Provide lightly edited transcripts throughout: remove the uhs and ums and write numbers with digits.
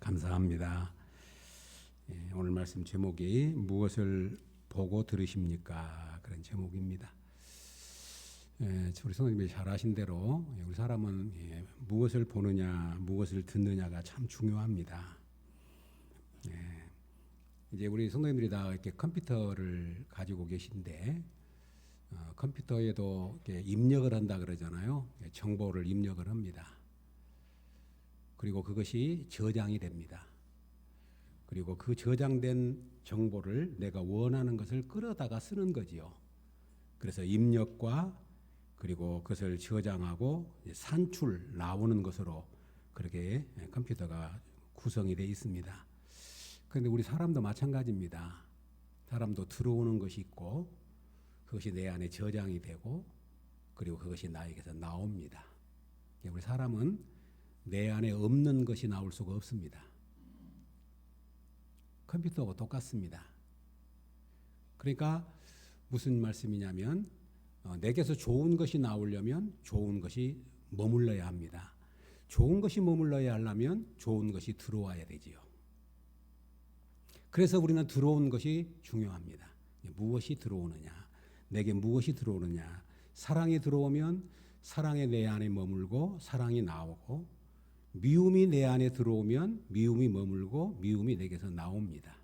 감사합니다. 오늘 말씀 제목이 무엇을 보고 들으십니까? 그런 제목입니다. 우리 성도님이 잘 아신 대로 우리 사람은 무엇을 보느냐, 무엇을 듣느냐가 참 중요합니다. 이제 우리 성도님들이 다 이렇게 컴퓨터를 가지고 계신데 컴퓨터에도 이렇게 입력을 한다 그러잖아요. 정보를 입력을 합니다. 그리고 그것이 저장이 됩니다. 그리고 그 저장된 정보를 내가 원하는 것을 끌어다가 쓰는 거지요. 그래서 입력과 그리고 그것을 저장하고 산출 나오는 것으로 그렇게 컴퓨터가 구성이 되어 있습니다. 그런데 우리 사람도 마찬가지입니다. 사람도 들어오는 것이 있고 그것이 내 안에 저장이 되고 그리고 그것이 나에게서 나옵니다. 우리 사람은 내 안에 없는 것이 나올 수가 없습니다. 컴퓨터하고 똑같습니다. 그러니까 무슨 말씀이냐면 내게서 좋은 것이 나오려면 좋은 것이 머물러야 합니다. 좋은 것이 머물러야 하려면 좋은 것이 들어와야 되지요. 그래서 우리는 들어온 것이 중요합니다. 무엇이 들어오느냐, 내게 무엇이 들어오느냐. 사랑이 들어오면 사랑이 내 안에 머물고 사랑이 나오고, 미움이 내 안에 들어오면 미움이 머물고 미움이 내게서 나옵니다.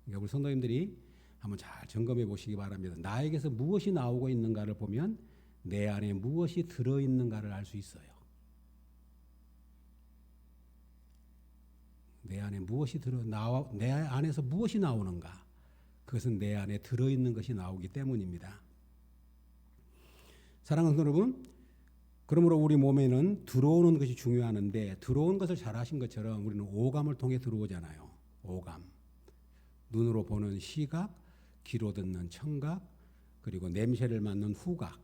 그러니까 우리 성도님들이 한번 잘 점검해 보시기 바랍니다. 나에게서 무엇이 나오고 있는가를 보면 내 안에 무엇이 들어있는가를 알 수 있어요. 내 안에 무엇이 내 안에서 무엇이 나오는가? 그것은 내 안에 들어있는 것이 나오기 때문입니다. 사랑하는 여러분, 그러므로 우리 몸에는 들어오는 것이 중요한데 들어온 것을 잘 아신 것처럼 우리는 오감을 통해 들어오잖아요. 오감. 눈으로 보는 시각, 귀로 듣는 청각, 그리고 냄새를 맡는 후각,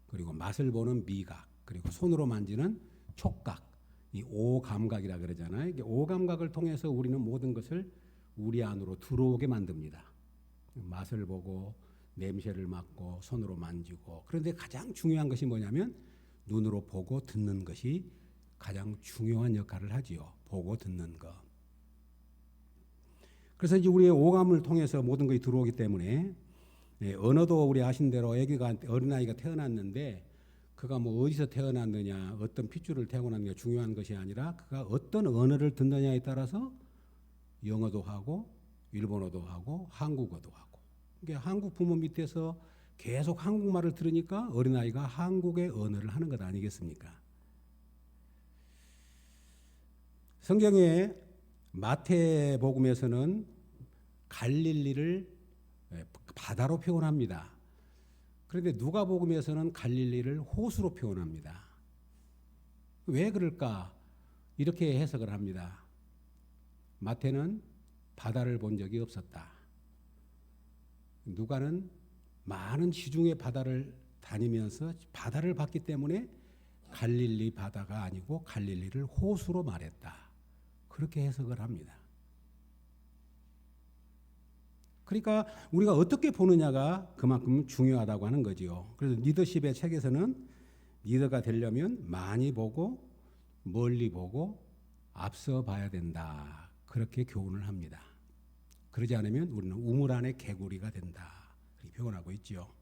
그리고 맛을 보는 미각, 그리고 손으로 만지는 촉각. 이 오감각이라 그러잖아요. 이게 오감각을 통해서 우리는 모든 것을 우리 안으로 들어오게 만듭니다. 맛을 보고 냄새를 맡고 손으로 만지고. 그런데 가장 중요한 것이 뭐냐면 눈으로 보고 듣는 것이 가장 중요한 역할을 하지요. 보고 듣는 것. 그래서 이제 우리의 오감을 통해서 모든 것이 들어오기 때문에 언어도 우리 아신 대로 어린아이가 태어났는데 그가 뭐 어디서 태어났느냐, 어떤 핏줄을 태어났느냐 중요한 것이 아니라 그가 어떤 언어를 듣느냐에 따라서 영어도 하고 일본어도 하고 한국어도 하고. 그러니까 한국 부모 밑에서 계속 한국말을 들으니까 어린아이가 한국의 언어를 하는 것 아니겠습니까? 성경의 마태복음에서는 갈릴리를 바다로 표현합니다. 그런데 누가복음에서는 갈릴리를 호수로 표현합니다. 왜 그럴까? 이렇게 해석을 합니다. 마태는 바다를 본 적이 없었다. 누가는 많은 지중해 바다를 다니면서 바다를 봤기 때문에 갈릴리 바다가 아니고 갈릴리를 호수로 말했다. 그렇게 해석을 합니다. 그러니까 우리가 어떻게 보느냐가 그만큼 중요하다고 하는 거지요. 그래서 리더십의 책에서는 리더가 되려면 많이 보고 멀리 보고 앞서 봐야 된다. 그렇게 교훈을 합니다. 그러지 않으면 우리는 우물 안의 개구리가 된다. 그렇게 표현하고 있죠.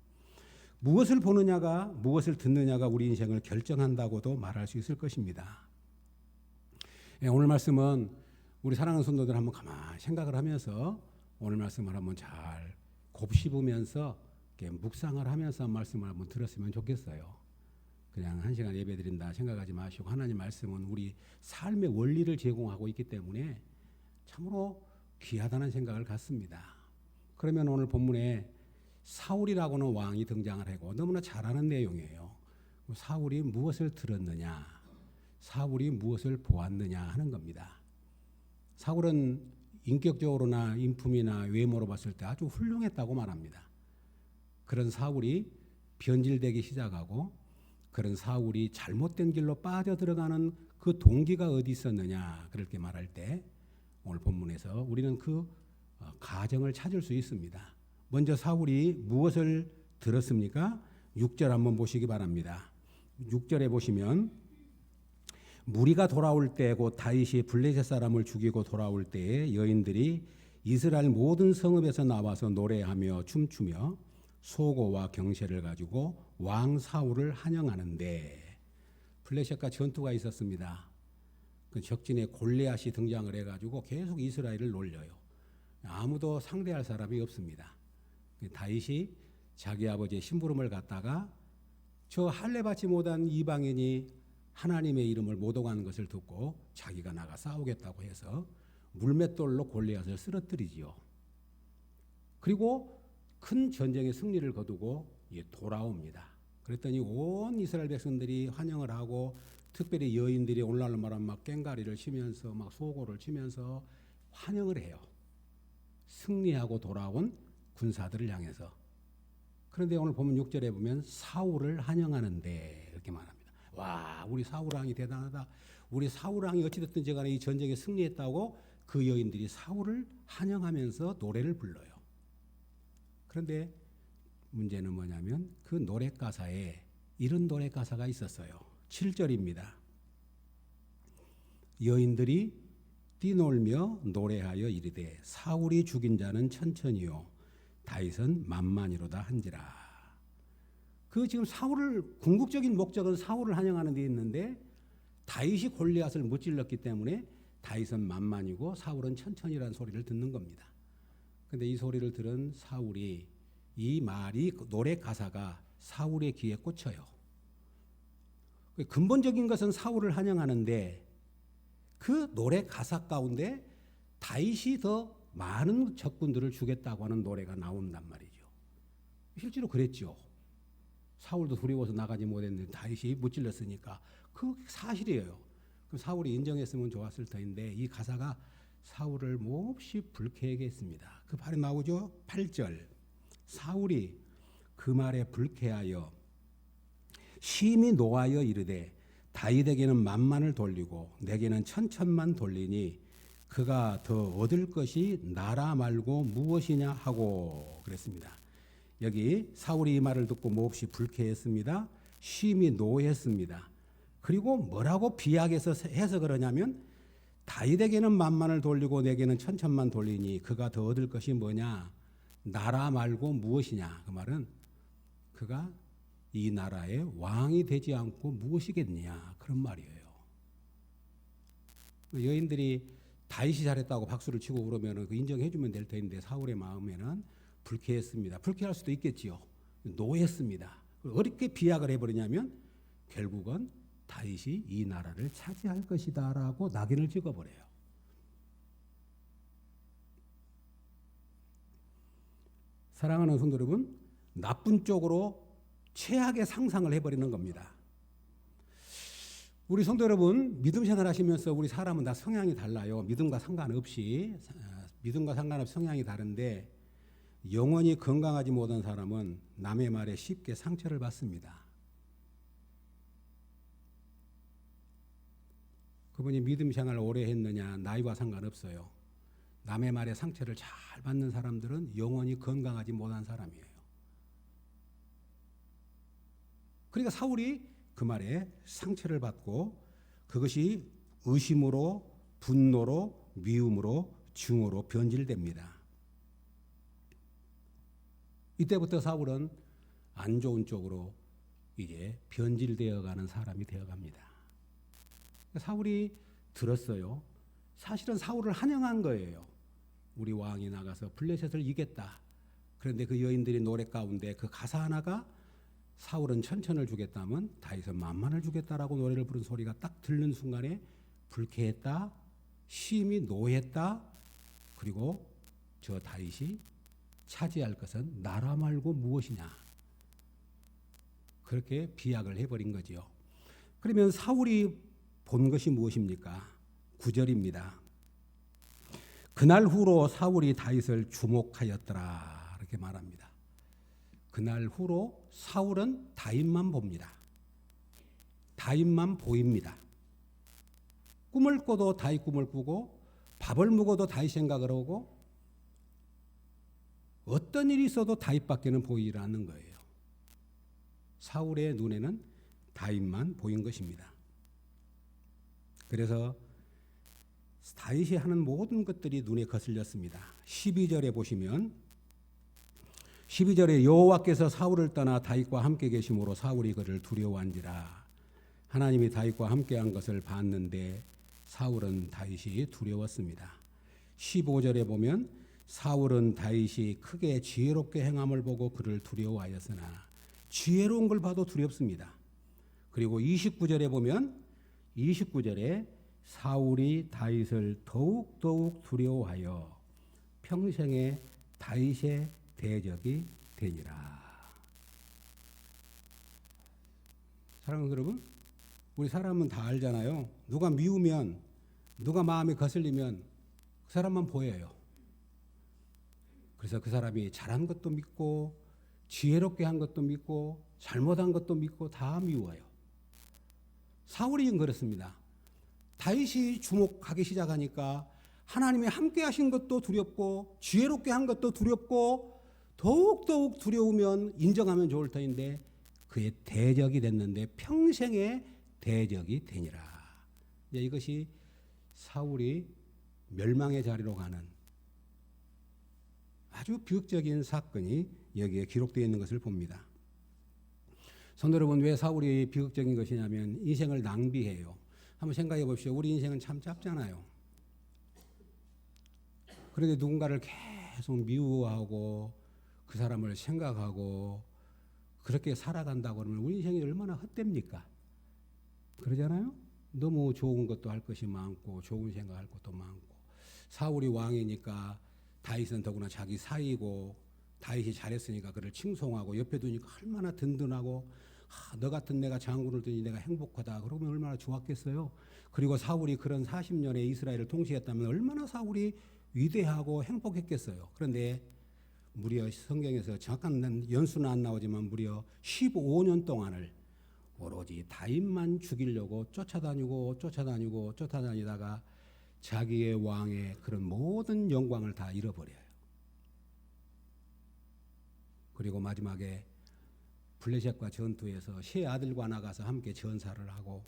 무엇을 보느냐가 무엇을 듣느냐가 우리 인생을 결정한다고도 말할 수 있을 것입니다. 오늘 말씀은 우리 사랑하는 성도들 한번 가만히 생각을 하면서 오늘 말씀을 한번 잘 곱씹으면서 묵상을 하면서 말씀을 한번 들었으면 좋겠어요. 그냥 한 시간 예배드린다 생각하지 마시고 하나님 말씀은 우리 삶의 원리를 제공하고 있기 때문에 참으로 귀하다는 생각을 갖습니다. 그러면 오늘 본문에 사울이라고는 왕이 등장을 하고 너무나 잘 아는 내용이에요. 사울이 무엇을 들었느냐, 사울이 무엇을 보았느냐 하는 겁니다. 사울은 인격적으로나 인품이나 외모로 봤을 때 아주 훌륭했다고 말합니다. 그런 사울이 변질되기 시작하고 그런 사울이 잘못된 길로 빠져들어가는 그 동기가 어디 있었느냐 그렇게 말할 때 오늘 본문에서 우리는 그 가정을 찾을 수 있습니다. 먼저 사울이 무엇을 들었습니까? 6절 한번 보시기 바랍니다. 6절에 보시면 무리가 돌아올 때 곧 다윗이 블레셋 사람을 죽이고 돌아올 때에 여인들이 이스라엘 모든 성읍에서 나와서 노래하며 춤추며 소고와 경제를 가지고 왕 사울을 환영하는데 블레셋과 전투가 있었습니다. 그 적진에 골리앗이 등장을 해가지고 계속 이스라엘을 놀려요. 아무도 상대할 사람이 없습니다. 다윗이 자기 아버지의 심부름을 갖다가 저 할례 받지 못한 이방인이 하나님의 이름을 모독하는 것을 듣고 자기가 나가 싸우겠다고 해서 물맷돌로 골리앗을 쓰러뜨리지요. 그리고 큰 전쟁의 승리를 거두고 돌아옵니다. 그랬더니 온 이스라엘 백성들이 환영을 하고 특별히 여인들이 오늘날 말하면 막 꽹가리를 치면서 막 소고를 치면서 환영을 해요. 승리하고 돌아온 군사들을 향해서. 그런데 오늘 보면 6절에 보면 사울을 환영하는데 이렇게 말합니다. 와, 우리 사울 왕이 대단하다. 우리 사울 왕이 어찌됐든지 간에 이 전쟁에 승리했다고 그 여인들이 사울을 환영하면서 노래를 불러요. 그런데 문제는 뭐냐면 그 노래 가사에 이런 노래 가사가 있었어요. 7절입니다. 여인들이 뛰놀며 노래하여 이르되 사울이 죽인 자는 천천히요 다윗은 만만이로다 한지라. 그 지금 사울을 궁극적인 목적은 사울을 환영하는 데 있는데 다윗이 골리앗을 무찔렀기 때문에 다윗은 만만이고 사울은 천천히라는 소리를 듣는 겁니다. 그런데 이 소리를 들은 사울이 이 말이 노래 가사가 사울의 귀에 꽂혀요. 근본적인 것은 사울을 환영하는데 그 노래 가사 가운데 다윗이 더 많은 적군들을 주겠다고 하는 노래가 나온단 말이죠. 실제로 그랬죠. 사울도 두려워서 나가지 못했는데 다윗이 무찔렀으니까 그 사실이에요. 그럼 사울이 인정했으면 좋았을 터인데 이 가사가 사울을 몹시 불쾌하게 했습니다. 그 말이 나오죠. 8절. 사울이 그 말에 불쾌하여 심히 노하여 이르되 다윗에게는 만만을 돌리고 내게는 천천만 돌리니 그가 더 얻을 것이 나라 말고 무엇이냐 하고 그랬습니다. 여기 사울이 이 말을 듣고 몹시 불쾌했습니다. 심히 노했습니다. 그리고 뭐라고 비약해서 해석을 하냐면 다윗에게는 만만을 돌리고 내게는 천천만 돌리니 그가 더 얻을 것이 뭐냐? 나라 말고 무엇이냐? 그 말은 그가 이 나라의 왕이 되지 않고 무엇이겠냐? 그런 말이에요. 여인들이 다윗이 잘했다고 박수를 치고 그러면 그 인정해주면 될 텐데 사울의 마음에는 불쾌했습니다. 불쾌할 수도 있겠지요. 노했습니다. 어렵게 비약을 해버리냐면 결국은 다윗이 이 나라를 차지할 것이다라고 낙인을 찍어버려요. 사랑하는 성도 여러분, 나쁜 쪽으로 최악의 상상을 해버리는 겁니다. 우리 성도 여러분, 믿음 생활 하시면서 우리 사람은 다 성향이 달라요. 믿음과 상관없이 성향이 다른데 영원히 건강하지 못한 사람은 남의 말에 쉽게 상처를 받습니다. 그분이 믿음 생활을 오래 했느냐 나이와 상관없어요. 남의 말에 상처를 잘 받는 사람들은 영원히 건강하지 못한 사람이에요. 그러니까 사울이 그 말에 상처를 받고 그것이 의심으로 분노로 미움으로 증오로 변질됩니다. 이때부터 사울은 안 좋은 쪽으로 이제 변질되어가는 사람이 되어갑니다. 사울이 들었어요. 사실은 사울을 환영한 거예요. 우리 왕이 나가서 블레셋을 이겼다. 그런데 그 여인들이 노래 가운데 그 가사 하나가 사울은 천천을 주겠다면 다윗은 만만을 주겠다라고 노래를 부른 소리가 딱 들는 순간에 불쾌했다, 심히 노했다. 그리고 저 다윗이 차지할 것은 나라 말고 무엇이냐. 그렇게 비약을 해버린 거지요. 그러면 사울이 본 것이 무엇입니까? 9절입니다. 그날 후로 사울이 다윗을 주목하였더라. 이렇게 말합니다. 그날 후로 사울은 다윗만 봅니다. 다윗만 보입니다. 꿈을 꿔도 다윗 꿈을 꾸고 밥을 먹어도 다윗 생각을 하고 어떤 일이 있어도 다윗밖에는 보이지 않는 거예요. 사울의 눈에는 다윗만 보인 것입니다. 그래서 다윗이 하는 모든 것들이 눈에 거슬렸습니다. 12절에 보시면 12절에 여호와께서 사울을 떠나 다윗과 함께 계심으로 사울이 그를 두려워한지라. 하나님이 다윗과 함께한 것을 봤는데 사울은 다윗이 두려웠습니다. 15절에 보면 사울은 다윗이 크게 지혜롭게 행함을 보고 그를 두려워하였으나 지혜로운 걸 봐도 두렵습니다. 그리고 29절에 보면 29절에 사울이 다윗을 더욱 두려워하여 평생에 다윗의 대적이 되니라. 사랑하는 여러분, 우리 사람은 다 알잖아요. 누가 미우면, 누가 마음이 거슬리면 그 사람만 보여요. 그래서 그 사람이 잘한 것도 믿고 지혜롭게 한 것도 믿고 잘못한 것도 믿고 다 미워요. 사울이 그렇습니다. 다윗이 주목하기 시작하니까 하나님이 함께 하신 것도 두렵고 지혜롭게 한 것도 두렵고 더욱 두려우면 인정하면 좋을 터인데 그의 대적이 됐는데 평생의 대적이 되니라. 이것이 사울이 멸망의 자리로 가는 아주 비극적인 사건이 여기에 기록되어 있는 것을 봅니다. 성도 여러분, 왜 사울이 비극적인 것이냐면 인생을 낭비해요. 한번 생각해 보십시오. 우리 인생은 참 짧잖아요. 그런데 누군가를 계속 미워하고 그 사람을 생각하고 그렇게 살아간다고 그러면 우리 인생이 얼마나 헛됩니까? 그러잖아요. 너무 좋은 것도 할 것이 많고 좋은 생각할 것도 많고. 사울이 왕이니까 다윗은 더구나 자기 사이고 다윗이 잘했으니까 그를 칭송하고 옆에 두니까 얼마나 든든하고 너 같은 내가 장군을 두니 내가 행복하다. 그러면 얼마나 좋았겠어요. 그리고 사울이 그런 40년의 이스라엘을 통치했다면 얼마나 사울이 위대하고 행복했겠어요. 그런데 무려 성경에서 정확한 연수는 안 나오지만 무려 15년 동안을 오로지 다윗만 죽이려고 쫓아다니다가 자기의 왕의 그런 모든 영광을 다 잃어버려요. 그리고 마지막에 블레셋과 전투에서 세 아들과 나가서 함께 전사를 하고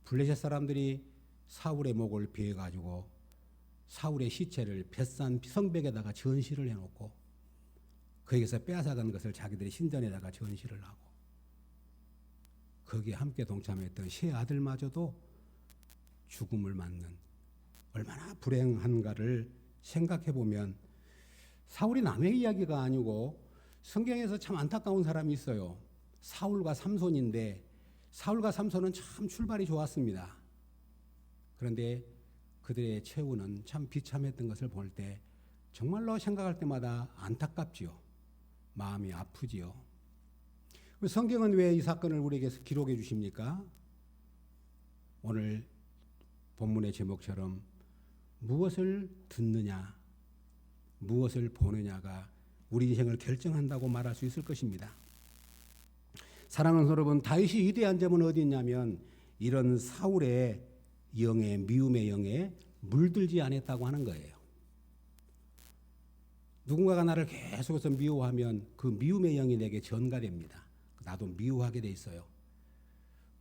블레셋 사람들이 사울의 목을 베어가지고 사울의 시체를 벳산 성벽에다가 전시를 해놓고 거기서 빼앗아간 것을 자기들이 신전에다가 전시를 하고 거기에 함께 동참했던 세 아들마저도 죽음을 맞는 얼마나 불행한가를 생각해 보면 사울이 남의 이야기가 아니고 성경에서 참 안타까운 사람이 있어요. 사울과 삼손인데 사울과 삼손은 참 출발이 좋았습니다. 그런데 그들의 최후는 참 비참했던 것을 볼 때 정말로 생각할 때마다 안타깝지요. 마음이 아프지요. 성경은 왜 이 사건을 우리에게 기록해 주십니까? 오늘 본문의 제목처럼 무엇을 듣느냐, 무엇을 보느냐가 우리 인생을 결정한다고 말할 수 있을 것입니다. 사랑하는 여러분, 다윗이 위대한 점은 어디 있냐면 이런 사울의 영에, 미움의 영에 물들지 않았다고 하는 거예요. 누군가가 나를 계속해서 미워하면 그 미움의 영이 내게 전가됩니다. 나도 미워하게 돼 있어요.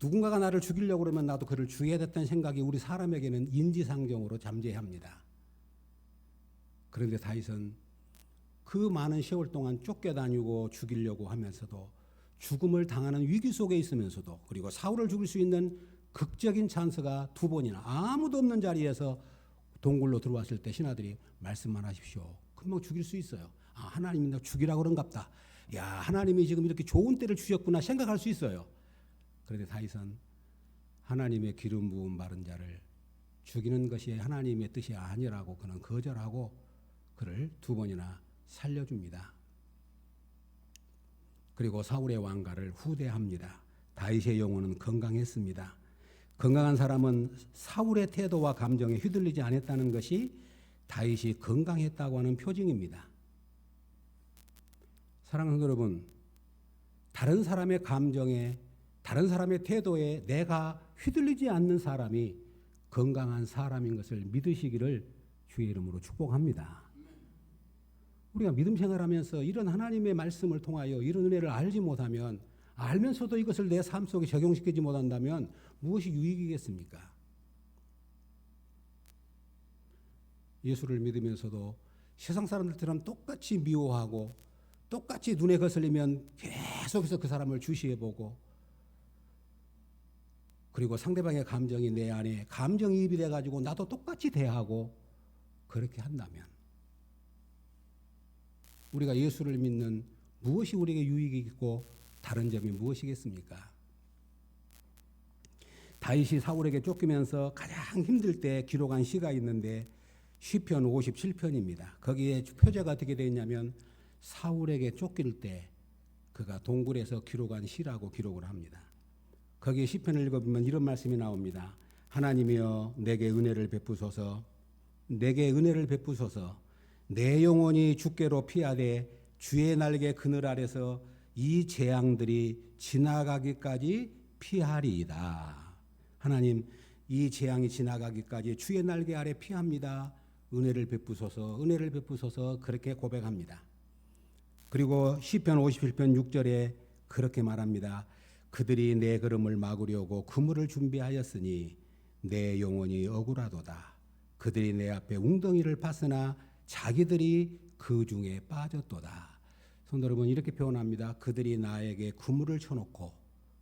누군가가 나를 죽이려고 그러면 나도 그를 죽여야겠다는 생각이 우리 사람에게는 인지상정으로 잠재합니다. 그런데 다윗은 그 많은 세월 동안 쫓겨다니고 죽이려고 하면서도 죽음을 당하는 위기 속에 있으면서도 그리고 사울을 죽일 수 있는 극적인 찬스가 두 번이나 아무도 없는 자리에서 동굴로 들어왔을 때 신하들이 말씀만 하십시오. 금방 죽일 수 있어요. 아, 하나님이 나 죽이라고 그런갑다. 야, 하나님이 지금 이렇게 좋은 때를 주셨구나 생각할 수 있어요. 그런데 다윗은 하나님의 기름 부음 바른 자를 죽이는 것이 하나님의 뜻이 아니라고 그는 거절하고 그를 두 번이나 살려줍니다. 그리고 사울의 왕가를 후대합니다. 다윗의 영혼은 건강했습니다. 건강한 사람은 사울의 태도와 감정에 휘둘리지 않았다는 것이 다윗이 건강했다고 하는 표징입니다. 사랑하는 여러분, 다른 사람의 감정에, 다른 사람의 태도에 내가 휘둘리지 않는 사람이 건강한 사람인 것을 믿으시기를 주의 이름으로 축복합니다. 우리가 믿음 생활하면서 이런 하나님의 말씀을 통하여 이런 은혜를 알지 못하면, 알면서도 이것을 내 삶 속에 적용시키지 못한다면 무엇이 유익이겠습니까? 예수를 믿으면서도 세상 사람들처럼 똑같이 미워하고 똑같이 눈에 거슬리면 계속해서 그 사람을 주시해보고, 그리고 상대방의 감정이 내 안에 감정이입이 돼가지고 나도 똑같이 대하고, 그렇게 한다면 우리가 예수를 믿는 무엇이 우리에게 유익이 있고 다른 점이 무엇이겠습니까? 다윗이 사울에게 쫓기면서 가장 힘들 때 기록한 시가 있는데 시편 57편입니다. 거기에 표제가 어떻게 되어 있냐면 사울에게 쫓길 때 그가 동굴에서 기록한 시라고 기록을 합니다. 거기에 시편을 읽어보면 이런 말씀이 나옵니다. 하나님이여 내게 은혜를 베푸소서, 내게 은혜를 베푸소서. 내 영혼이 주께로 피하되 주의 날개 그늘 아래서 이 재앙들이 지나가기까지 피하리이다. 하나님, 이 재앙이 지나가기까지 주의 날개 아래 피합니다. 은혜를 베푸소서, 은혜를 베푸소서, 그렇게 고백합니다. 그리고 시편 51편 6절에 그렇게 말합니다. 그들이 내 걸음을 막으려고 그물을 준비하였으니 내 영혼이 억울하도다. 그들이 내 앞에 웅덩이를 팠으나 자기들이 그 중에 빠졌도다. 성도 여러분, 이렇게 표현합니다. 그들이 나에게 그물을 쳐놓고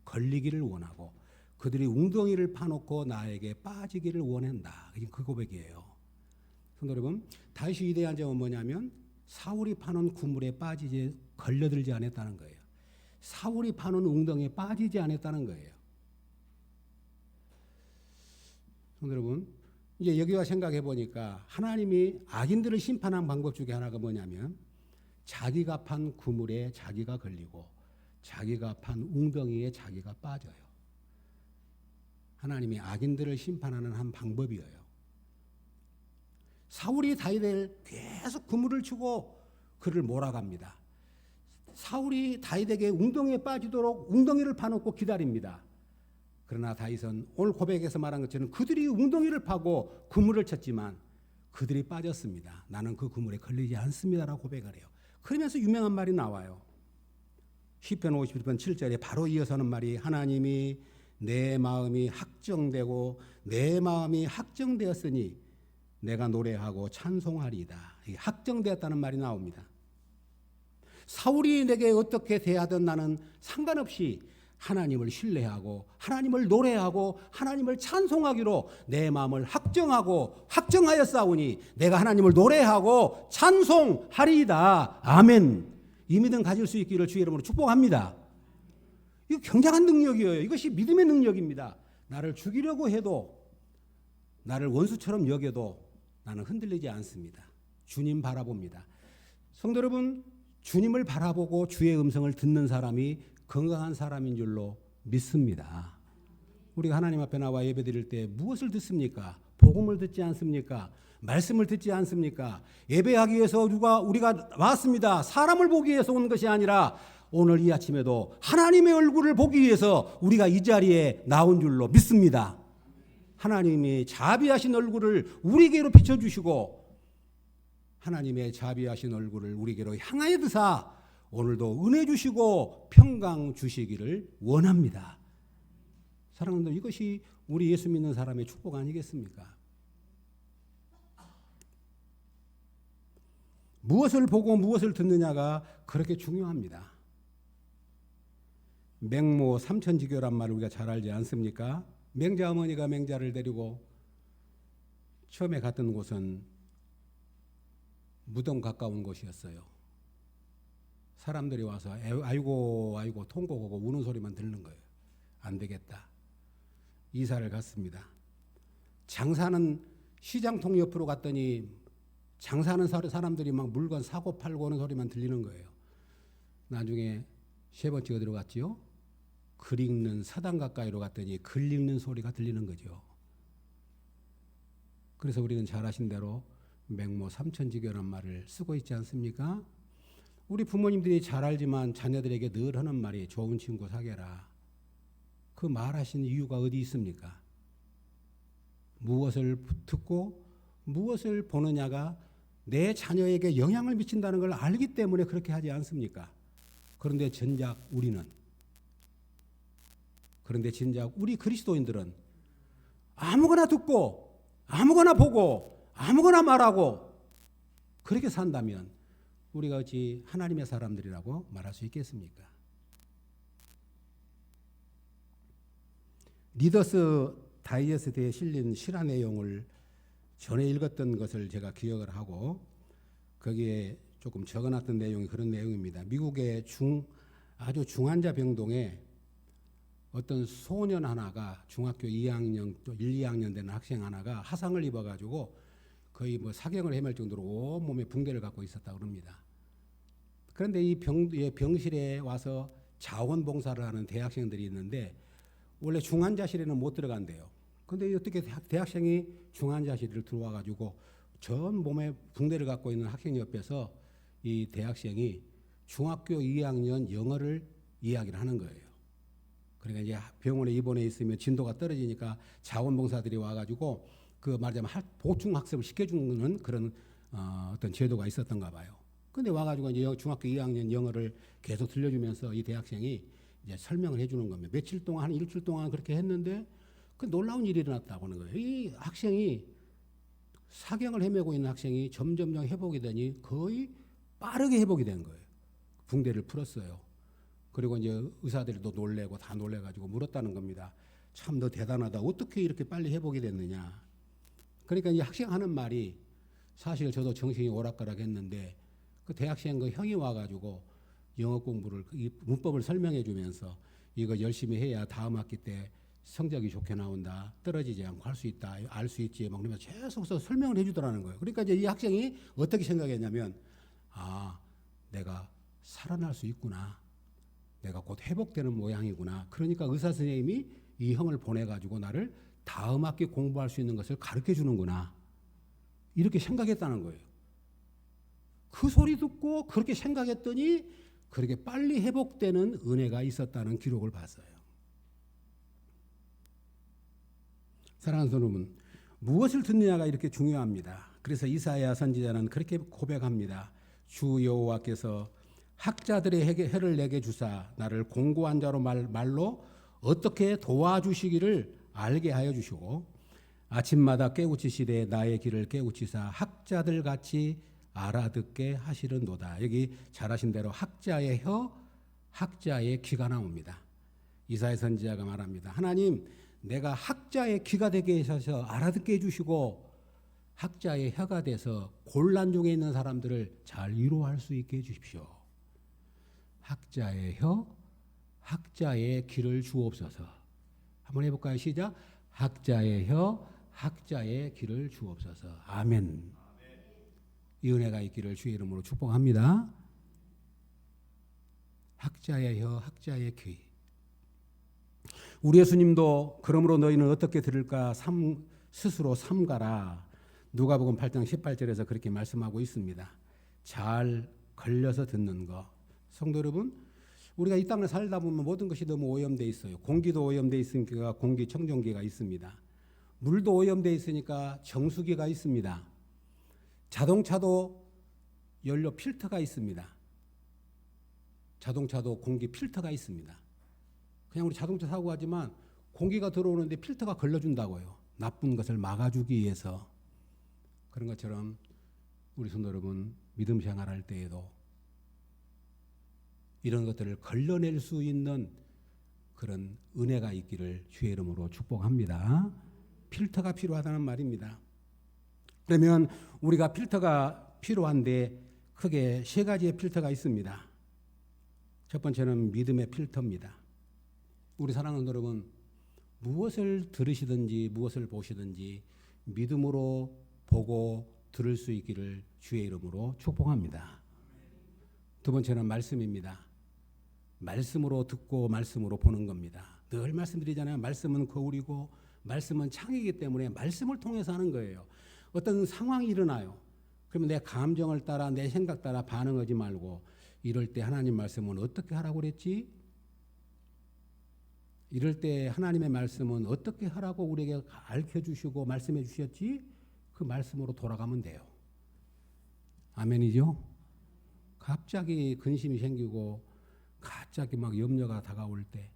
걸리기를 원하고 그들이 웅덩이를 파놓고 나에게 빠지기를 원한다. 그 고백이에요. 성도 여러분, 다윗이 위대한 점은 뭐냐면 사울이 파놓은 그물에 빠지지 걸려들지 않았다는 거예요. 사울이 파놓은 웅덩이에 빠지지 않았다는 거예요. 성도 여러분, 이제 여기와 생각해 보니까 하나님이 악인들을 심판한 방법 중에 하나가 뭐냐면 자기가 판 그물에 자기가 걸리고 자기가 판 웅덩이에 자기가 빠져요. 하나님이 악인들을 심판하는 한 방법이에요. 사울이 다윗을 계속 그물을 치고 그를 몰아갑니다. 사울이 다윗에게 웅덩이에 빠지도록 웅덩이를 파놓고 기다립니다. 그러나 다윗은 오늘 고백에서 말한 것처럼 그들이 웅덩이를 파고 그물을 쳤지만 그들이 빠졌습니다. 나는 그 그물에 걸리지 않습니다라고 고백을 해요. 그러면서 유명한 말이 나와요. 시편 51편 7절에 바로 이어서는 말이 하나님이 내 마음이 확정되고 내 마음이 확정되었으니 내가 노래하고 찬송하리이다. 이게 확정되었다는 말이 나옵니다. 사울이 내게 어떻게 대하든 나는 상관없이 하나님을 신뢰하고 하나님을 노래하고 하나님을 찬송하기로 내 마음을 확정하였사오니 내가 하나님을 노래하고 찬송하리이다. 아멘. 이 믿음 가질 수 있기를 주의 이름으로 축복합니다. 이거 굉장한 능력이에요. 이것이 믿음의 능력입니다. 나를 죽이려고 해도 나를 원수처럼 여겨도 나는 흔들리지 않습니다. 주님 바라봅니다. 성도 여러분, 주님을 바라보고 주의 음성을 듣는 사람이 건강한 사람인 줄로 믿습니다. 우리가 하나님 앞에 나와 예배드릴 때 무엇을 듣습니까? 복음을 듣지 않습니까? 말씀을 듣지 않습니까? 예배하기 위해서 우리가 왔습니다. 사람을 보기 위해서 온 것이 아니라 오늘 이 아침에도 하나님의 얼굴을 보기 위해서 우리가 이 자리에 나온 줄로 믿습니다. 하나님이 자비하신 얼굴을 우리에게로 비춰주시고 하나님의 자비하신 얼굴을 우리에게로 향하여 드사 오늘도 은혜 주시고 평강 주시기를 원합니다. 사랑하는 분들, 이것이 우리 예수 믿는 사람의 축복 아니겠습니까? 무엇을 보고 무엇을 듣느냐가 그렇게 중요합니다. 맹모 삼천지교란 말을 우리가 잘 알지 않습니까? 맹자 어머니가 맹자를 데리고 처음에 갔던 곳은 무덤 가까운 곳이었어요. 사람들이 와서 아이고 통곡하고 우는 소리만 듣는 거예요. 안 되겠다. 이사를 갔습니다. 장사는 시장통 옆으로 갔더니 장사하는 사람들이 막 물건 사고 팔고 오는 소리만 들리는 거예요. 나중에 세 번째가 들어갔지요. 글 읽는 사당 가까이로 갔더니 글 읽는 소리가 들리는 거죠. 그래서 우리는 잘 아신 대로 맹모 삼천지교란 말을 쓰고 있지 않습니까? 우리 부모님들이 잘 알지만 자녀들에게 늘 하는 말이 좋은 친구 사귀라. 그 말하신 이유가 어디 있습니까? 무엇을 듣고 무엇을 보느냐가 내 자녀에게 영향을 미친다는 걸 알기 때문에 그렇게 하지 않습니까? 그런데 진작 우리 그리스도인들은 아무거나 듣고 아무거나 보고 아무거나 말하고 그렇게 산다면 우리가 어찌 하나님의 사람들이라고 말할 수 있겠습니까? 리더스 다이어스트에 실린 실화 내용을 전에 읽었던 것을 제가 기억을 하고 거기에 조금 적어놨던 내용이 그런 내용입니다. 미국의 아주 중환자 병동에 어떤 소년 하나가 중학교 2학년 또 1, 2학년 되는 학생 하나가 화상을 입어가지고 거의 뭐 사경을 헤맬 정도로 온몸에 붕대를 갖고 있었다고 합니다. 그런데 이 병실에 와서 자원봉사를 하는 대학생들이 있는데 원래 중환자실에는 못 들어간대요. 그런데 어떻게 대학생이 중환자실을 들어와가지고 전 몸에 붕대를 갖고 있는 학생 옆에서 이 대학생이 중학교 2학년 영어를 이야기를 하는 거예요. 그러니까 이제 병원에 입원해 있으면 진도가 떨어지니까 자원봉사들이 와가지고 그 말하자면 보충 학습을 시켜주는 그런 어떤 제도가 있었던가 봐요. 근데 와가지고 이제 중학교 2학년 영어를 계속 들려주면서 이 대학생이 이제 설명을 해주는 겁니다. 며칠 동안 한 일주일 동안 그렇게 했는데 그 놀라운 일이 일어났다고 하는 거예요. 이 학생이 사경을 헤매고 있는 학생이 점점점 회복이 되니 거의 빠르게 회복이 된 거예요. 붕대를 풀었어요. 그리고 이제 의사들도 놀래고 다 놀래가지고 물었다는 겁니다. 참 너 대단하다. 어떻게 이렇게 빨리 회복이 됐느냐. 그러니까 이 학생 하는 말이 사실 저도 정신이 오락가락했는데 그 대학생 그 형이 와가지고 영어 공부를 이 문법을 설명해 주면서 이거 열심히 해야 다음 학기 때 성적이 좋게 나온다. 떨어지지 않고 할 수 있다. 알 수 있지. 막 그러면서 계속 설명을 해주더라는 거예요. 그러니까 이제 이 학생이 어떻게 생각했냐면 아 내가 살아날 수 있구나. 내가 곧 회복되는 모양이구나. 그러니까 의사 선생님이 이 형을 보내가지고 나를 다음 학기 공부할 수 있는 것을 가르쳐 주는구나. 이렇게 생각했다는 거예요. 그 소리 듣고 그렇게 생각했더니 그렇게 빨리 회복되는 은혜가 있었다는 기록을 봤어요. 사랑하는 여러분, 무엇을 듣느냐가 이렇게 중요합니다. 그래서 이사야 선지자는 그렇게 고백합니다. 주 여호와께서 학자들의 해를 내게 주사 나를 공고한 자로 말로 어떻게 도와주시기를 알게 하여 주시고 아침마다 깨우치시되 나의 길을 깨우치사 학자들 같이 알아듣게 하시는도다. 여기 잘하신 대로 학자의 혀, 학자의 귀가 나옵니다. 이사야 선지자가 말합니다. 하나님, 내가 학자의 귀가 되게 하셔서 알아듣게 해주시고 학자의 혀가 돼서 곤란 중에 있는 사람들을 잘 위로할 수 있게 해주십시오. 학자의 혀, 학자의 귀를 주옵소서. 한번 해볼까요? 시작. 학자의 혀, 학자의 귀를 주옵소서. 아멘. 이 은혜가 있기를 주의 이름으로 축복합니다. 학자의 혀, 학자의 귀. 우리 예수님도 그러므로 너희는 어떻게 들을까 스스로 삼가라. 누가복음 8장 18절에서 그렇게 말씀하고 있습니다. 잘 걸려서 듣는 거. 성도 여러분, 우리가 이 땅을 살다 보면 모든 것이 너무 오염되어 있어요. 공기도 오염되어 있으니까 공기청정기가 있습니다. 물도 오염되어 있으니까 정수기가 있습니다. 자동차도 연료 필터가 있습니다. 자동차도 공기 필터가 있습니다. 그냥 우리 자동차 사고 하지만 공기가 들어오는데 필터가 걸러준다고요. 나쁜 것을 막아주기 위해서. 그런 것처럼 우리 성도 여러분 믿음 생활할 때에도 이런 것들을 걸러낼 수 있는 그런 은혜가 있기를 주의 이름으로 축복합니다. 필터가 필요하다는 말입니다. 그러면 우리가 필터가 필요한데 크게 세 가지의 필터가 있습니다. 첫 번째는 믿음의 필터입니다. 우리 사랑하는 여러분, 무엇을 들으시든지 무엇을 보시든지 믿음으로 보고 들을 수 있기를 주의 이름으로 축복합니다. 두 번째는 말씀입니다. 말씀으로 듣고 말씀으로 보는 겁니다. 늘 말씀드리잖아요. 말씀은 거울이고 말씀은 창이기 때문에 말씀을 통해서 하는 거예요. 어떤 상황이 일어나요. 그러면 내 감정을 따라 내 생각 따라 반응하지 말고 이럴 때 하나님 말씀은 어떻게 하라고 그랬지? 이럴 때 하나님의 말씀은 어떻게 하라고 우리에게 알려주시고 말씀해 주셨지? 그 말씀으로 돌아가면 돼요. 아멘이죠? 갑자기 근심이 생기고 갑자기 막 염려가 다가올 때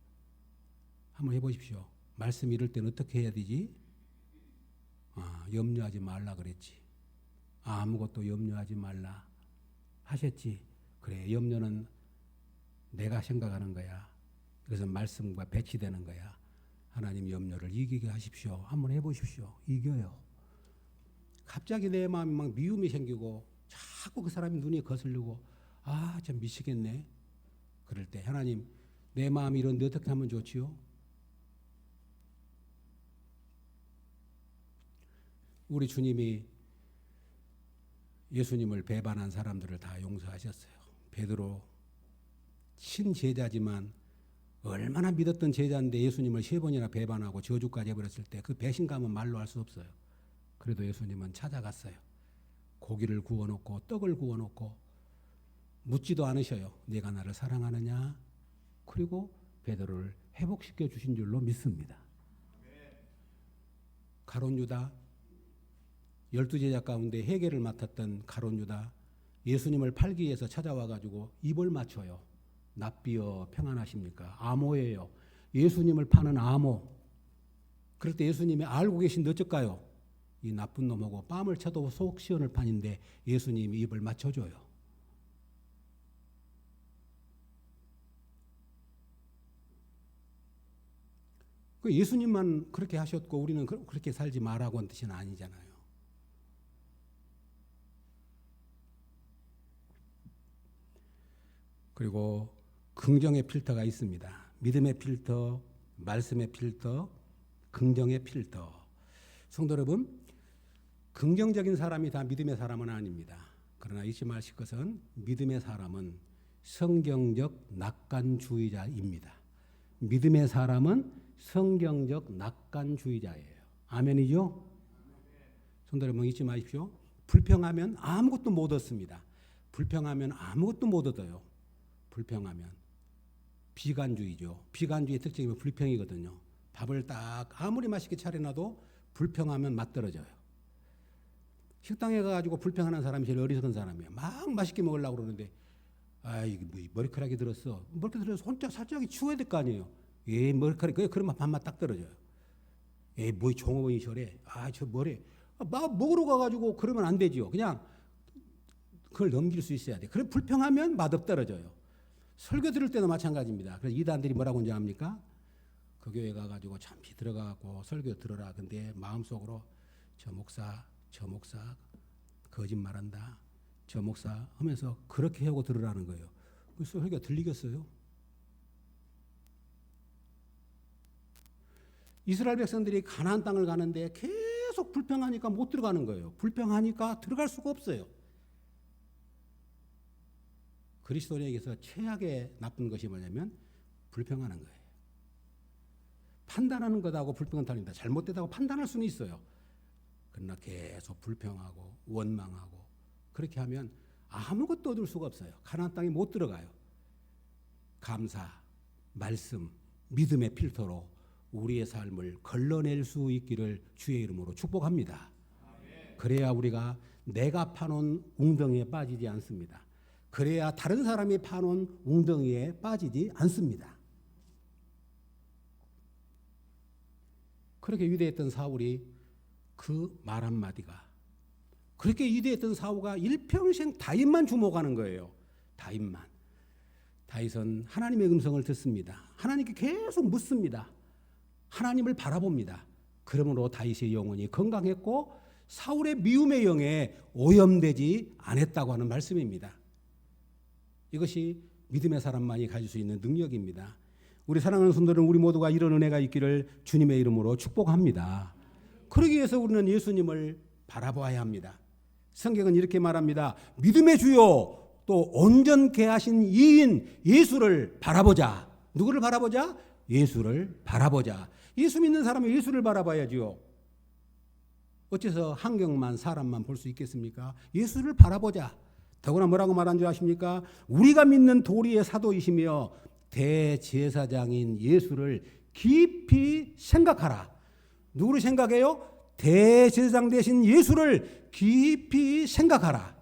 한번 해보십시오. 말씀 이럴 때는 어떻게 해야 되지? 염려하지 말라 그랬지. 아무것도 염려하지 말라 하셨지. 그래, 염려는 내가 생각하는 거야. 그래서 말씀과 배치되는 거야. 하나님 염려를 이기게 하십시오. 한번 해보십시오. 이겨요. 갑자기 내 마음이 막 미움이 생기고 자꾸 그 사람이 눈이 거슬리고 참 미치겠네. 그럴 때 하나님 내 마음이 이런데 어떻게 하면 좋지요? 우리 주님이 예수님을 배반한 사람들을 다 용서하셨어요. 베드로 친제자지만 얼마나 믿었던 제자인데 예수님을 3번이나 배반하고 저주까지 해버렸을 때 그 배신감은 말로 할 수 없어요. 그래도 예수님은 찾아갔어요. 고기를 구워놓고 떡을 구워놓고 묻지도 않으셔요. 네가 나를 사랑하느냐? 그리고 베드로를 회복시켜 주신 줄로 믿습니다. 가룟 유다 12제자 가운데 회계를 맡았던 가룟 유다 예수님을 팔기 위해서 찾아와가지고 입을 맞춰요. 납비여 평안하십니까? 암호예요. 예수님을 파는 암호. 그럴 때 예수님이 알고 계신데 어쩔까요? 이 나쁜 놈하고 뺨을 쳐도 속 시원할 판인데 예수님이 입을 맞춰줘요. 그 예수님만 그렇게 하셨고 우리는 그렇게 살지 말라고 하는 뜻은 아니잖아요. 그리고 긍정의 필터가 있습니다. 믿음의 필터, 말씀의 필터, 긍정의 필터. 성도 여러분, 긍정적인 사람이 다 믿음의 사람은 아닙니다. 그러나 잊지 마실 것은 믿음의 사람은 성경적 낙관주의자입니다. 믿음의 사람은 성경적 낙관주의자예요. 아멘이죠? 성도 여러분 잊지 마십시오. 불평하면 아무것도 못 얻습니다. 불평하면 아무것도 못 얻어요. 불평하면 비관주의죠. 비관주의 특징이 불평이거든요. 밥을 딱 아무리 맛있게 차려놔도 불평하면 맛떨어져요. 식당에 가가지고 불평하는 사람이 제일 어리석은 사람이에요. 막 맛있게 먹으려고 그러는데 이게 뭐 머리카락이 들었어. 머리카락이 들어서 혼자 살짝이 치워야 될 거 아니에요. 머리카락이 그러면 밥맛 딱 떨어져요. 뭐 종업원이 저래. 저 뭐래. 막 먹으러 가가지고 그러면 안 되지요. 그냥 그걸 넘길 수 있어야 돼. 그래 불평하면 맛없 떨어져요. 설교 들을 때도 마찬가지입니다. 그래서 이단들이 뭐라고 하는지 압니까? 그 교회 가가지고 잠시 들어가고 설교 들어라. 근데 마음속으로 저 목사 거짓말한다. 저 목사 하면서 그렇게 하고 들으라는 거예요. 그 설교가 들리겠어요? 이스라엘 백성들이 가나안 땅을 가는데 계속 불평하니까 못 들어가는 거예요. 불평하니까 들어갈 수가 없어요. 그리스도인에게서 최악의 나쁜 것이 뭐냐면 불평하는 거예요. 판단하는 것하고 불평은 다릅니다. 잘못되다고 판단할 수는 있어요. 그러나 계속 불평하고 원망하고 그렇게 하면 아무것도 얻을 수가 없어요. 가나안 땅에 못 들어가요. 감사, 말씀, 믿음의 필터로 우리의 삶을 걸러낼 수 있기를 주의 이름으로 축복합니다. 그래야 우리가 내가 파놓은 웅덩이에 빠지지 않습니다. 그래야 다른 사람이 파놓은 웅덩이에 빠지지 않습니다. 그렇게 위대했던 사울이 그 말 한마디가 그렇게 위대했던 사울가 일평생 다윗만 주목하는 거예요. 다윗은 하나님의 음성을 듣습니다. 하나님께 계속 묻습니다. 하나님을 바라봅니다. 그러므로 다윗의 영혼이 건강했고 사울의 미움의 영에 오염되지 않았다고 하는 말씀입니다. 이것이 믿음의 사람만이 가질 수 있는 능력입니다. 우리 사랑하는 성도들은 우리 모두가 이런 은혜가 있기를 주님의 이름으로 축복합니다. 그러기 위해서 우리는 예수님을 바라봐야 합니다. 성경은 이렇게 말합니다. 믿음의 주요 또 온전케 하신 이인 예수를 바라보자. 누구를 바라보자? 예수를 바라보자. 예수 믿는 사람은 예수를 바라봐야지요. 어째서 환경만 사람만 볼 수 있겠습니까? 예수를 바라보자. 더구나 뭐라고 말한 줄 아십니까? 우리가 믿는 도리의 사도이시며 대제사장인 예수를 깊이 생각하라. 누구를 생각해요? 대제사장 되신 예수를 깊이 생각하라.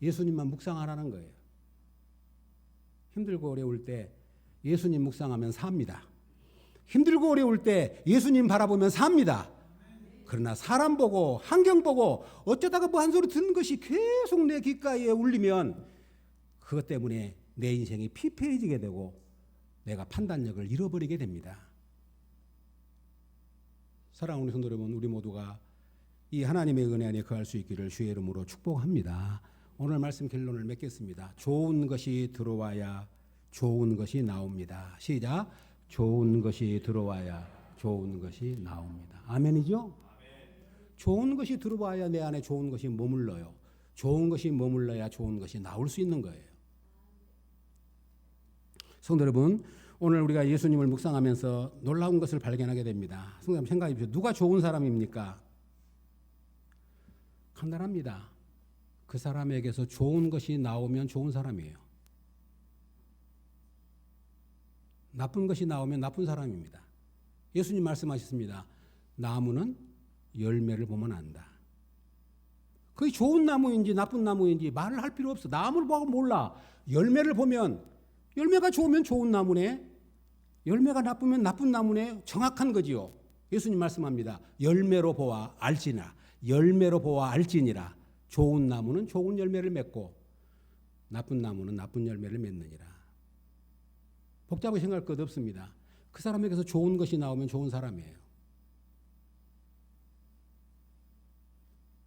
예수님만 묵상하라는 거예요. 힘들고 어려울 때 예수님 묵상하면 삽니다. 힘들고 어려울 때 예수님 바라보면 삽니다. 그러나 사람 보고 환경 보고 어쩌다가 뭐 한 소리 듣는 것이 계속 내 귓가에 울리면 그것 때문에 내 인생이 피폐해지게 되고 내가 판단력을 잃어버리게 됩니다. 사랑하는 성도 여러분, 우리 모두가 이 하나님의 은혜 안에 거할 수 있기를 주의 이름으로 축복합니다. 오늘 말씀 결론을 맺겠습니다. 좋은 것이 들어와야 좋은 것이 나옵니다. 시작. 좋은 것이 들어와야 좋은 것이 나옵니다. 아멘이죠? 좋은 것이 들어와야 내 안에 좋은 것이 머물러요. 좋은 것이 머물러야 좋은 것이 나올 수 있는 거예요. 성도 여러분, 오늘 우리가 예수님을 묵상하면서 놀라운 것을 발견하게 됩니다. 성도 여러분 생각해 보세요. 누가 좋은 사람입니까? 간단합니다. 그 사람에게서 좋은 것이 나오면 좋은 사람이에요. 나쁜 것이 나오면 나쁜 사람입니다. 예수님 말씀하셨습니다. 나무는 열매를 보면 안다. 그게 좋은 나무인지 나쁜 나무인지 말을 할 필요 없어. 나무를 보고 몰라. 열매를 보면 열매가 좋으면 좋은 나무네. 열매가 나쁘면 나쁜 나무네. 정확한 거지요. 예수님 말씀합니다. 열매로 보아 알지나. 열매로 보아 알지니라. 좋은 나무는 좋은 열매를 맺고 나쁜 나무는 나쁜 열매를 맺느니라. 복잡하게 생각할 것 없습니다. 그 사람에게서 좋은 것이 나오면 좋은 사람이에요.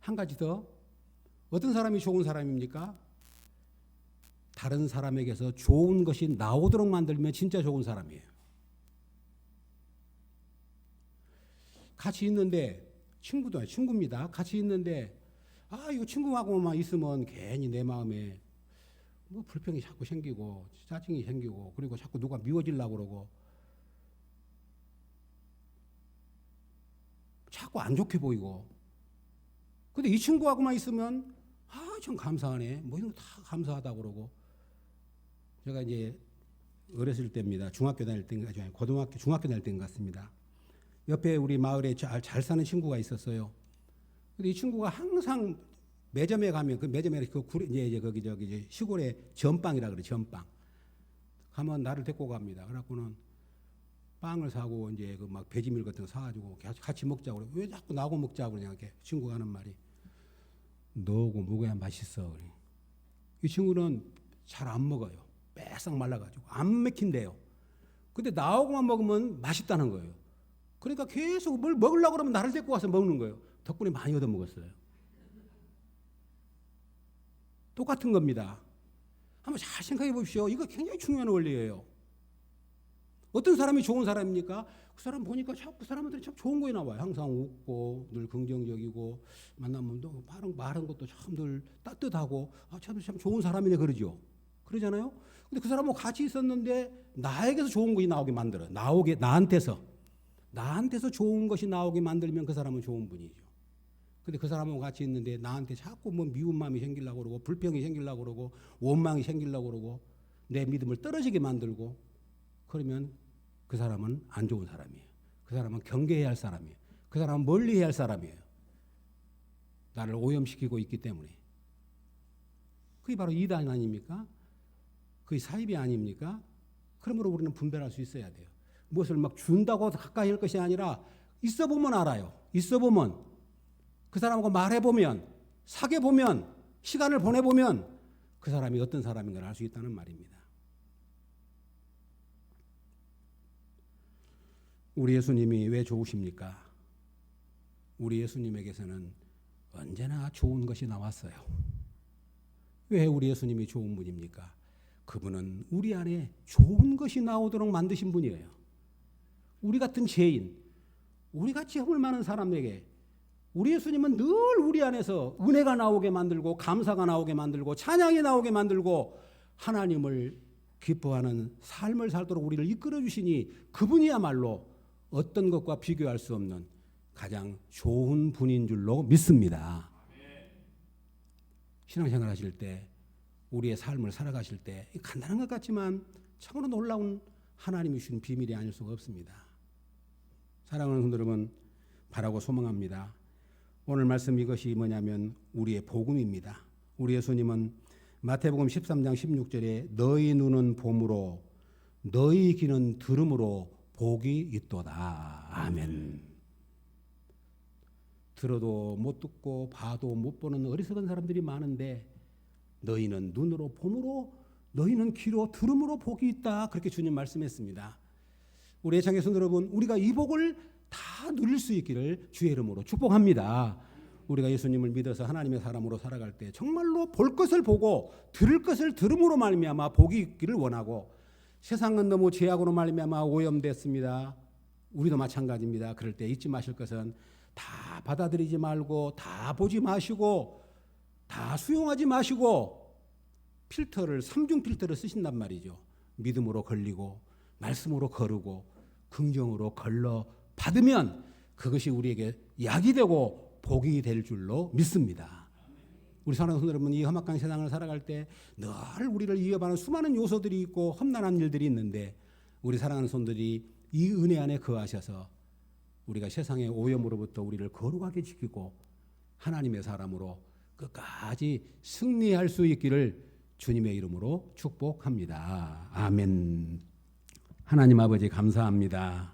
한 가지 더. 어떤 사람이 좋은 사람입니까? 다른 사람에게서 좋은 것이 나오도록 만들면 진짜 좋은 사람이에요. 같이 있는데 친구입니다. 같이 있는데 이거 친구하고만 있으면 괜히 내 마음에 뭐 불평이 자꾸 생기고 짜증이 생기고 그리고 자꾸 누가 미워지려고 그러고 자꾸 안 좋게 보이고. 근데 이 친구하고만 있으면 참 감사하네. 뭐 이런 거 다 감사하다고 그러고. 제가 이제 어렸을 때입니다. 중학교 다닐 때인가 중학교 다닐 때인 것 같습니다. 옆에 우리 마을에 잘 사는 친구가 있었어요. 근데 이 친구가 항상 매점에 가면 그 매점에 이제 거기 시골에 전빵이라 그래. 전빵 가면 나를 데리고 갑니다. 그래갖고는 빵을 사고 이제 그 막 배지밀 같은 거 사가지고 같이 먹자고 그래. 왜 자꾸 나하고 먹자고 그냥 이렇게 친구가 하는 말이 너하고 먹어야 맛있어. 그래. 이 친구는 잘 안 먹어요. 빼싹 말라가지고 안 맥힌대요. 근데 나하고만 먹으면 맛있다는 거예요. 그러니까 계속 뭘 먹으려고 그러면 나를 데리고 와서 먹는 거예요. 덕분에 많이 얻어 먹었어요. 똑같은 겁니다. 한번 잘 생각해 보십시오. 이거 굉장히 중요한 원리예요. 어떤 사람이 좋은 사람입니까? 그 사람 보니까 그 사람한테 참 좋은 거에 나와요. 항상 웃고 늘 긍정적이고 만나면 또 말하는 것도 참 늘 따뜻하고 참 좋은 사람이네 그러죠. 그러잖아요. 근데 그 사람하고 같이 있었는데 나에게서 좋은 것이 나오게 만들어요. 나한테서 좋은 것이 나오게 만들면 그 사람은 좋은 분이죠. 근데 그 사람하고 같이 있는데 나한테 자꾸 뭐 미운 마음이 생기려고 그러고 불평이 생기려고 그러고 원망이 생기려고 그러고 내 믿음을 떨어지게 만들고 그러면 그 사람은 안 좋은 사람이에요. 그 사람은 경계해야 할 사람이에요. 그 사람은 멀리해야 할 사람이에요. 나를 오염시키고 있기 때문에. 그게 바로 이단 아닙니까? 그게 사입이 아닙니까? 그러므로 우리는 분별할 수 있어야 돼요. 무엇을 막 준다고 가까이 할 것이 아니라 있어보면 알아요. 있어보면 그 사람하고 말해보면 사귀어보면 시간을 보내보면 그 사람이 어떤 사람인가를 알 수 있다는 말입니다. 우리 예수님이 왜 좋으십니까? 우리 예수님에게서는 언제나 좋은 것이 나왔어요. 왜 우리 예수님이 좋은 분입니까? 그분은 우리 안에 좋은 것이 나오도록 만드신 분이에요. 우리 같은 죄인, 우리 같이 허물 많은 사람에게 우리 예수님은 늘 우리 안에서 은혜가 나오게 만들고 감사가 나오게 만들고 찬양이 나오게 만들고 하나님을 기뻐하는 삶을 살도록 우리를 이끌어 주시니 그분이야말로 어떤 것과 비교할 수 없는 가장 좋은 분인 줄로 믿습니다. 신앙생활 하실 때 우리의 삶을 살아가실 때 간단한 것 같지만 참으로 놀라운 하나님이 주신 비밀이 아닐 수가 없습니다. 사랑하는 성도 여러분, 바라고 소망합니다. 오늘 말씀 이것이 뭐냐면 우리의 복음입니다. 우리 예수님은 마태복음 13장 16절에 너희 눈은 봄으로 너희 귀는 들음으로 복이 있도다. 아멘. 들어도 못 듣고 봐도 못 보는 어리석은 사람들이 많은데 너희는 눈으로 봄으로 너희는 귀로 들음으로 복이 있다. 그렇게 주님 말씀했습니다. 우리 애청의 손 여러분, 우리가 이 복을 다 누릴 수 있기를 주의 이름으로 축복합니다. 우리가 예수님을 믿어서 하나님의 사람으로 살아갈 때 정말로 볼 것을 보고 들을 것을 들음으로 말미암아 복이 있기를 원하고, 세상은 너무 죄악으로 말미암아 오염됐습니다. 우리도 마찬가지입니다. 그럴 때 잊지 마실 것은 다 받아들이지 말고 다 보지 마시고 다 수용하지 마시고 필터를, 삼중 필터를 쓰신단 말이죠. 믿음으로 걸리고 말씀으로 거르고 긍정으로 걸러 받으면 그것이 우리에게 약이 되고 복이 될 줄로 믿습니다. 우리 사랑하는 성도 여러분, 이 험악한 세상을 살아갈 때 늘 우리를 위협하는 수많은 요소들이 있고 험난한 일들이 있는데, 우리 사랑하는 손들이 이 은혜 안에 거하셔서 우리가 세상의 오염으로부터 우리를 거룩하게 지키고 하나님의 사람으로 끝까지 승리할 수 있기를 주님의 이름으로 축복합니다. 아멘. 하나님 아버지 감사합니다.